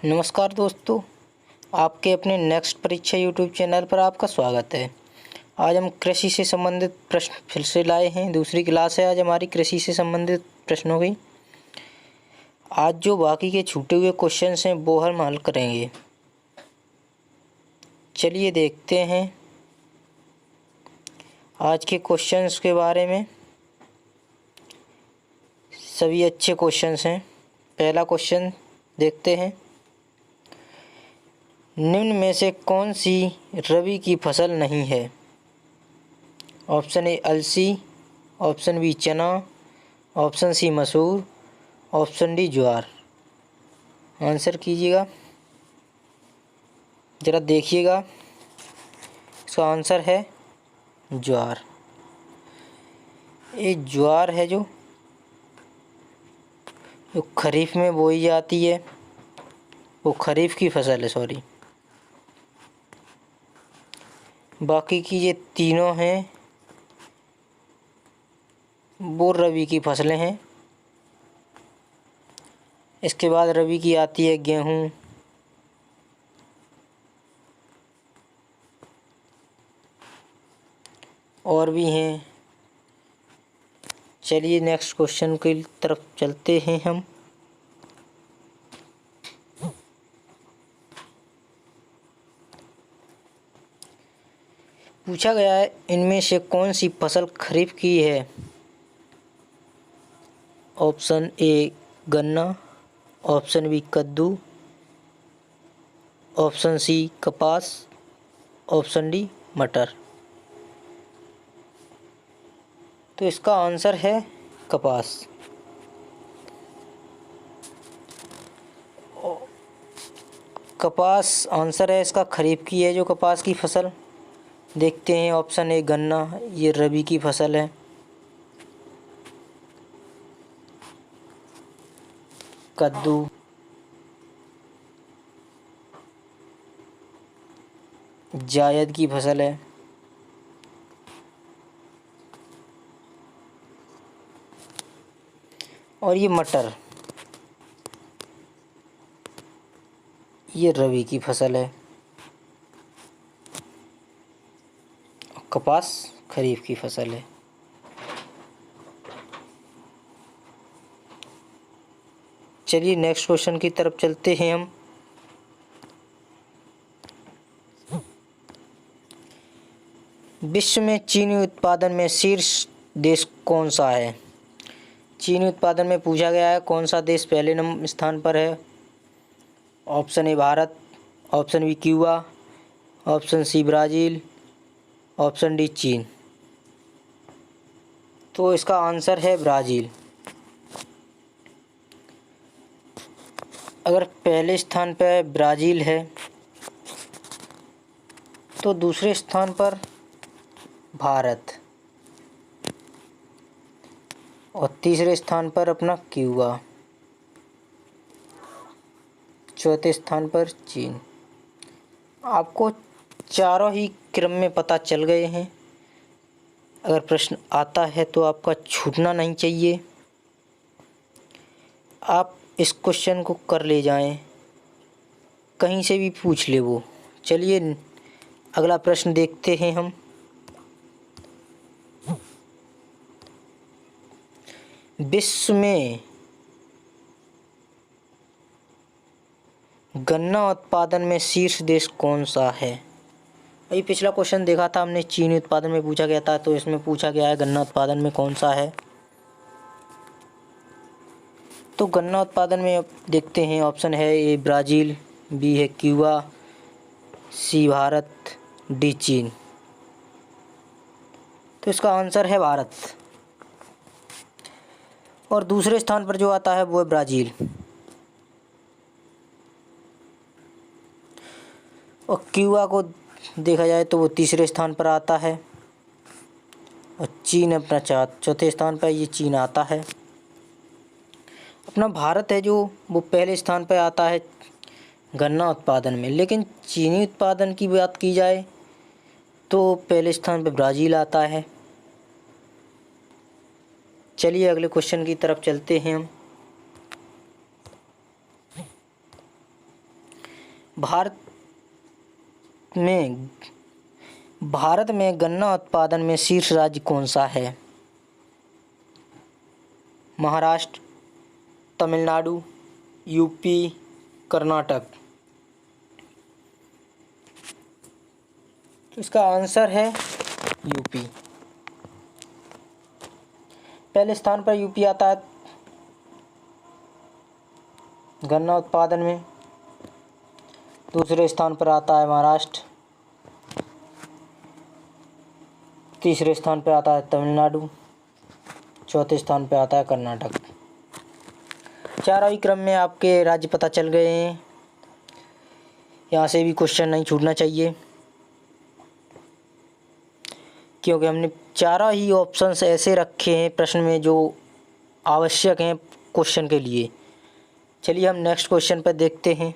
नमस्कार दोस्तों, आपके अपने नेक्स्ट परीक्षा यूट्यूब चैनल पर आपका स्वागत है। आज हम कृषि से संबंधित प्रश्न फिर से लाए हैं। दूसरी क्लास है आज हमारी कृषि से संबंधित प्रश्नों की। आज जो बाकी के छूटे हुए क्वेश्चंस हैं वो हम हल करेंगे। चलिए देखते हैं आज के क्वेश्चंस के बारे में। सभी अच्छे क्वेश्चंस हैं। पहला क्वेश्चन देखते हैं। निम्न में से कौन सी रबी की फसल नहीं है? ऑप्शन ए अलसी, ऑप्शन बी चना, ऑप्शन सी मसूर, ऑप्शन डी ज्वार। आंसर कीजिएगा, ज़रा देखिएगा। इसका आंसर है ज्वार। ये ज्वार है जो खरीफ में बोई जाती है, वो खरीफ की फसल है। सॉरी, बाकी की ये तीनों हैं वो रबी की फसलें हैं। इसके बाद रबी की आती है गेहूँ, और भी हैं। चलिए नेक्स्ट क्वेश्चन की तरफ चलते हैं हम। पूछा गया है इनमें से कौन सी फसल खरीफ की है? ऑप्शन ए गन्ना, ऑप्शन बी कद्दू, ऑप्शन सी कपास, ऑप्शन डी मटर। तो इसका आंसर है कपास। कपास आंसर है इसका, खरीफ की है जो कपास की फसल। देखते हैं ऑप्शन ए गन्ना, ये रबी की फसल है। कद्दू, जायद की फसल है। और ये मटर, ये रबी की फसल है। कपास खरीफ की फसल है। चलिए नेक्स्ट क्वेश्चन की तरफ चलते हैं हम। विश्व में चीनी उत्पादन में शीर्ष देश कौन सा है? चीनी उत्पादन में पूछा गया है कौन सा देश पहले नंबर स्थान पर है। Option A Bharat, option B Cuba, option C Brazil, option D चीन। तो इसका आंसर है ब्राज़ील। अगर पहले स्थान पर ब्राज़ील है तो दूसरे स्थान पर भारत, और तीसरे स्थान पर अपना क्यूबा, चौथे स्थान पर चीन। आपको चारों ही क्रम में पता चल गए हैं। अगर प्रश्न आता है तो आपका छूटना नहीं चाहिए। आप इस क्वेश्चन को कर ले जाएं, कहीं से भी पूछ ले वो। चलिए अगला प्रश्न देखते हैं हम। विश्व में गन्ना उत्पादन में शीर्ष देश कौन सा है? अभी पिछला क्वेश्चन देखा था हमने, चीनी उत्पादन में पूछा गया था, तो इसमें पूछा गया है गन्ना उत्पादन में कौन सा है। तो गन्ना उत्पादन में अब देखते हैं। ऑप्शन है ए ब्राज़ील, बी है क्यूबा, सी भारत, डी चीन। तो इसका आंसर है भारत। और दूसरे स्थान पर जो आता है वो है ब्राज़ील। और क्यूबा को देखा जाए तो वो तीसरे स्थान पर आता है। और चीन अपना चौथे स्थान पर ये चीन आता है। अपना भारत है जो वो पहले स्थान पर आता है गन्ना उत्पादन में। लेकिन चीनी उत्पादन की बात की जाए तो पहले स्थान पर ब्राज़ील आता है। चलिए अगले क्वेश्चन की तरफ चलते हैं हम। भारत में भारत में गन्ना उत्पादन में शीर्ष राज्य कौन सा है? महाराष्ट्र, तमिलनाडु, यूपी, कर्नाटक। तो इसका आंसर है यूपी। पहले स्थान पर यूपी आता है गन्ना उत्पादन में। दूसरे स्थान पर आता है महाराष्ट्र। तीसरे स्थान पर आता है तमिलनाडु। चौथे स्थान पर आता है कर्नाटक। चारों ही क्रम में आपके राज्य पता चल गए हैं। यहाँ से भी क्वेश्चन नहीं छूटना चाहिए, क्योंकि हमने चारों ही ऑप्शंस ऐसे रखे हैं प्रश्न में जो आवश्यक हैं क्वेश्चन के लिए। चलिए हम नेक्स्ट क्वेश्चन पर देखते हैं।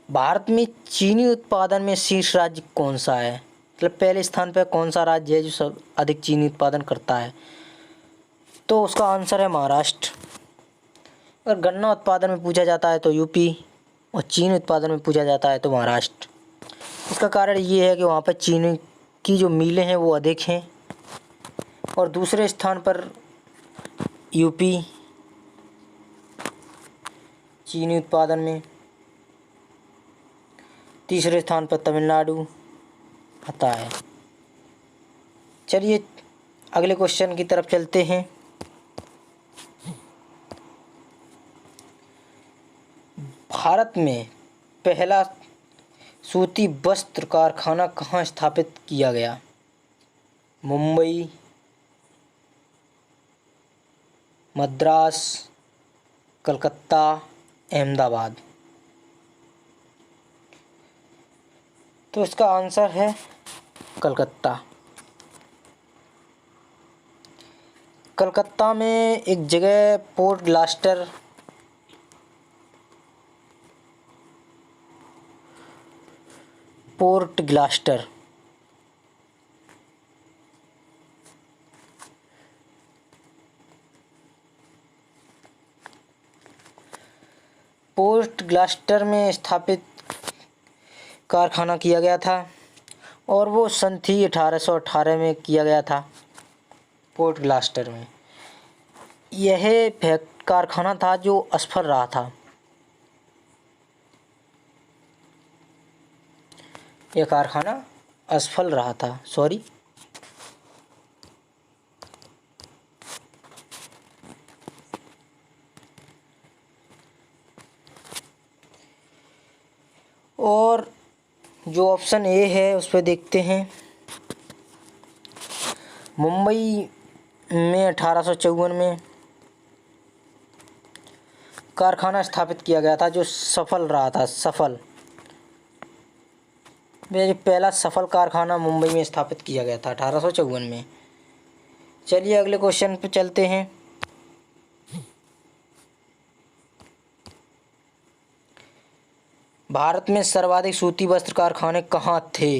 भारत में चीनी उत्पादन में शीर्ष राज्य कौन सा है? मतलब पहले स्थान पर कौन सा राज्य है जो सब अधिक चीनी उत्पादन करता है? तो उसका आंसर है महाराष्ट्र। अगर गन्ना उत्पादन में पूछा जाता है तो यूपी, और चीनी उत्पादन में पूछा जाता है तो महाराष्ट्र। इसका कारण ये है कि वहाँ पर चीनी की जो मिलें हैं वो अधिक हैं। और दूसरे स्थान पर यूपी चीनी उत्पादन में, तीसरे स्थान पर तमिलनाडु आता है। चलिए अगले क्वेश्चन की तरफ चलते हैं। भारत में पहला सूती वस्त्र कारखाना कहाँ स्थापित किया गया? मुंबई, मद्रास, कलकत्ता, अहमदाबाद। तो इसका आंसर है कलकत्ता। कलकत्ता में एक जगह पोर्ट ग्लास्टर पोर्ट ग्लास्टर में स्थापित कारखाना किया गया था, और वो सन थी 1818 में किया गया था पोर्ट ग्लास्टर में। यह कारखाना था जो असफल रहा था। यह कारखाना असफल रहा था, सॉरी। और जो ऑप्शन ए है उस पर देखते हैं। मुंबई में 1854 में कारखाना स्थापित किया गया था जो सफल रहा था। पहला सफल कारखाना मुंबई में स्थापित किया गया था 1854 में। चलिए अगले क्वेश्चन पे चलते हैं। भारत में सर्वाधिक सूती वस्त्र कारखाने कहाँ थे?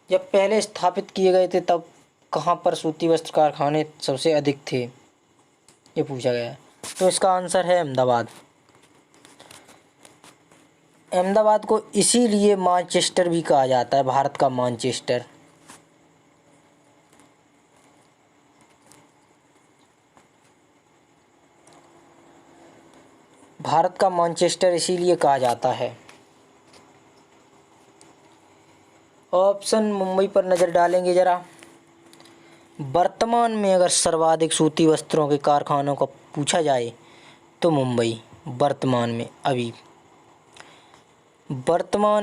जब पहले स्थापित किए गए थे तब कहाँ पर सूती वस्त्र कारखाने सबसे अधिक थे, ये पूछा गया है। तो इसका आंसर है अहमदाबाद। अहमदाबाद को इसीलिए मैनचेस्टर भी कहा जाता है, भारत का मैनचेस्टर। भारत का मैनचेस्टर इसीलिए कहा जाता है। ऑप्शन मुंबई पर नज़र डालेंगे ज़रा। वर्तमान में अगर सर्वाधिक सूती वस्त्रों के कारखानों का पूछा जाए तो मुंबई वर्तमान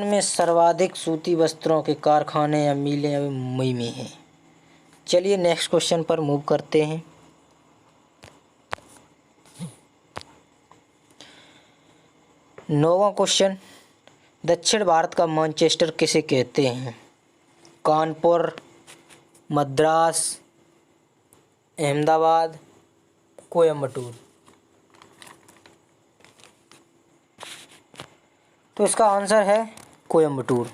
में सर्वाधिक सूती वस्त्रों के कारखाने या मिलें अभी मुंबई में हैं। चलिए नेक्स्ट क्वेश्चन पर मूव करते हैं। नौवां क्वेश्चन, दक्षिण भारत का मैनचेस्टर किसे कहते हैं? कानपुर, मद्रास, अहमदाबाद, कोयम्बटूर। तो इसका आंसर है कोयम्बटूर।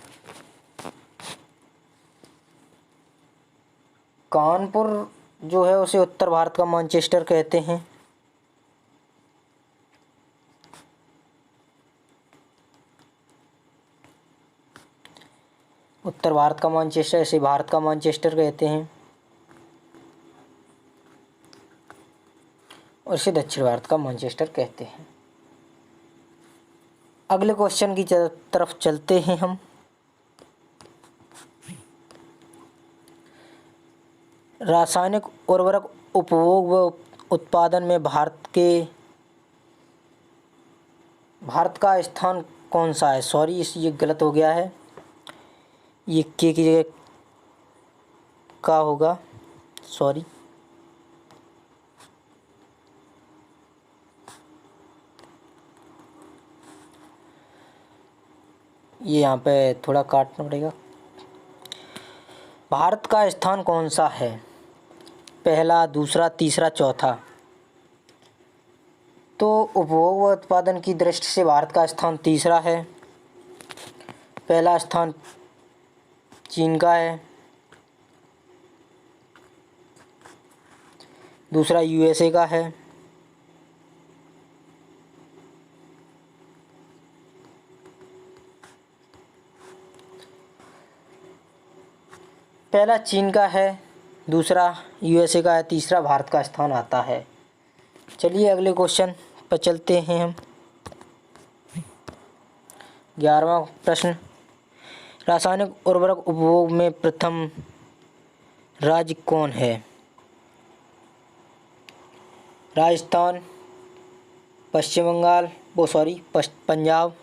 कानपुर जो है उसे उत्तर भारत का मैनचेस्टर कहते हैं। उत्तर भारत का मैनचेस्टर, इसे भारत का मैनचेस्टर कहते हैं, और इसे दक्षिण भारत का मैनचेस्टर कहते हैं। अगले क्वेश्चन की तरफ चलते हैं हम। रासायनिक उर्वरक उपभोग व उत्पादन में भारत का स्थान कौन सा है? सॉरी, ये गलत हो गया है, ये के की जगह का होगा, सॉरी। ये यहाँ पे थोड़ा काटना पड़ेगा। भारत का स्थान कौन सा है? पहला, दूसरा, तीसरा, चौथा। तो उपभोग व उत्पादन की दृष्टि से भारत का स्थान तीसरा है। पहला स्थान चीन का है, दूसरा यूएसए का है, पहला चीन का है, दूसरा यूएसए का है, तीसरा भारत का स्थान आता है। चलिए अगले क्वेश्चन पर चलते हैं हम। 11वां प्रश्न, रासायनिक उर्वरक उपभोग में प्रथम राज्य कौन है? राजस्थान, पश्चिम बंगाल, पंजाब,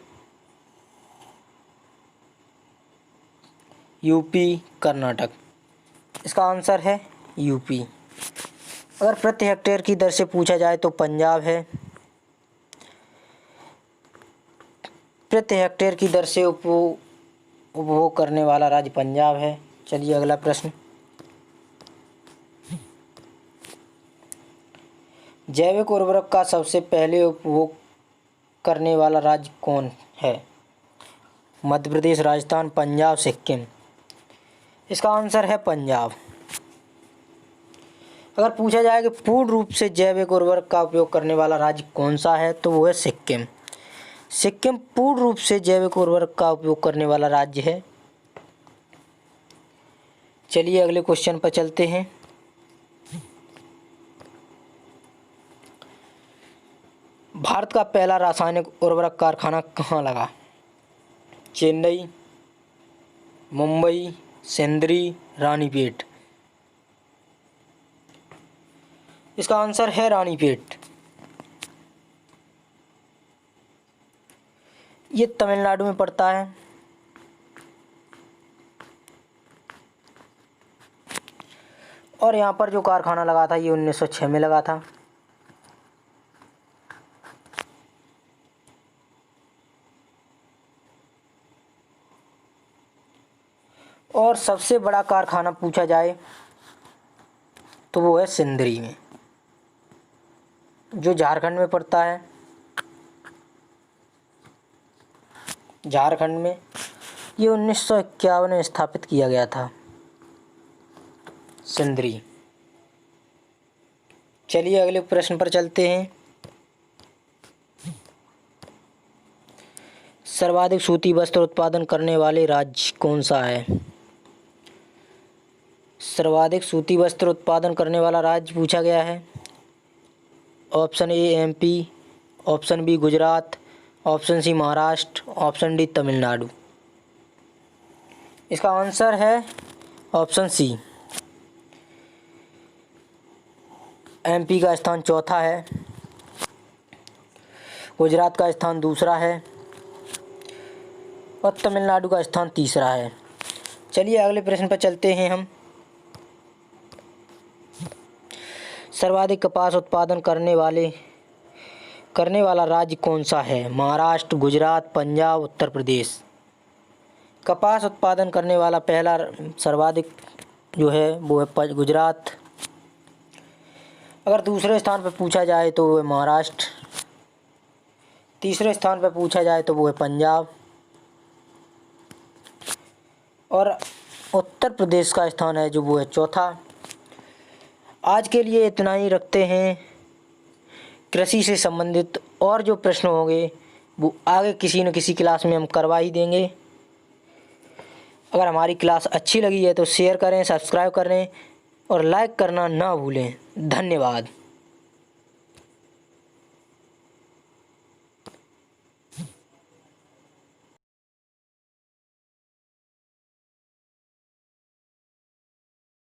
यूपी, कर्नाटक। इसका आंसर है यूपी। अगर प्रति हेक्टेयर की दर से पूछा जाए तो पंजाब है। प्रति हेक्टेयर की दर से उपभोग करने वाला राज्य पंजाब है। चलिए अगला प्रश्न, जैविक उर्वरक का सबसे पहले उपभोग करने वाला राज्य कौन है? मध्य प्रदेश, राजस्थान, पंजाब, सिक्किम। इसका आंसर है पंजाब। अगर पूछा जाए कि पूर्ण रूप से जैविक उर्वरक का उपयोग करने वाला राज्य कौन सा है, तो वो है सिक्किम। सिक्किम पूर्ण रूप से जैविक उर्वरक का उपयोग करने वाला राज्य है। चलिए अगले क्वेश्चन पर चलते हैं। भारत का पहला रासायनिक उर्वरक कारखाना कहाँ लगा? चेन्नई, मुंबई, सिंदरी, रानीपेट। इसका आंसर है रानीपेट। ये तमिलनाडु में पड़ता है। और यहाँ पर जो कारखाना लगा था ये 1906 में लगा था। और सबसे बड़ा कारखाना पूछा जाए तो वो है सिंदरी में, जो झारखंड में पड़ता है। झारखंड में ये 1951 में स्थापित किया गया था, सिंदरी। चलिए अगले प्रश्न पर चलते हैं। सर्वाधिक सूती वस्त्र उत्पादन करने वाले राज्य कौन सा है? सर्वाधिक सूती वस्त्र उत्पादन करने वाला राज्य पूछा गया है। Option A MP, option B Gujarat, option C Maharashtra, option D Tamil Nadu. इसका आंसर है ऑप्शन सी। एमपी का स्थान चौथा है, गुजरात का स्थान दूसरा है और तमिलनाडु का स्थान तीसरा है। चलिए अगले प्रश्न पर चलते हैं हम। सर्वाधिक कपास उत्पादन करने वाला राज्य कौन सा है? महाराष्ट्र, गुजरात, पंजाब, उत्तर प्रदेश। कपास उत्पादन करने वाला पहला सर्वाधिक जो है वो है गुजरात। अगर दूसरे स्थान पर पूछा जाए तो वो है महाराष्ट्र। तीसरे स्थान पर पूछा जाए तो वो है पंजाब। और उत्तर प्रदेश का स्थान है जो वो है चौथा। आज के लिए इतना ही रखते हैं। कृषि से संबंधित और जो प्रश्न होंगे वो आगे किसी न किसी क्लास में हम करवा ही देंगे। अगर हमारी क्लास अच्छी लगी है तो शेयर करें, सब्सक्राइब करें और लाइक करना ना भूलें। धन्यवाद।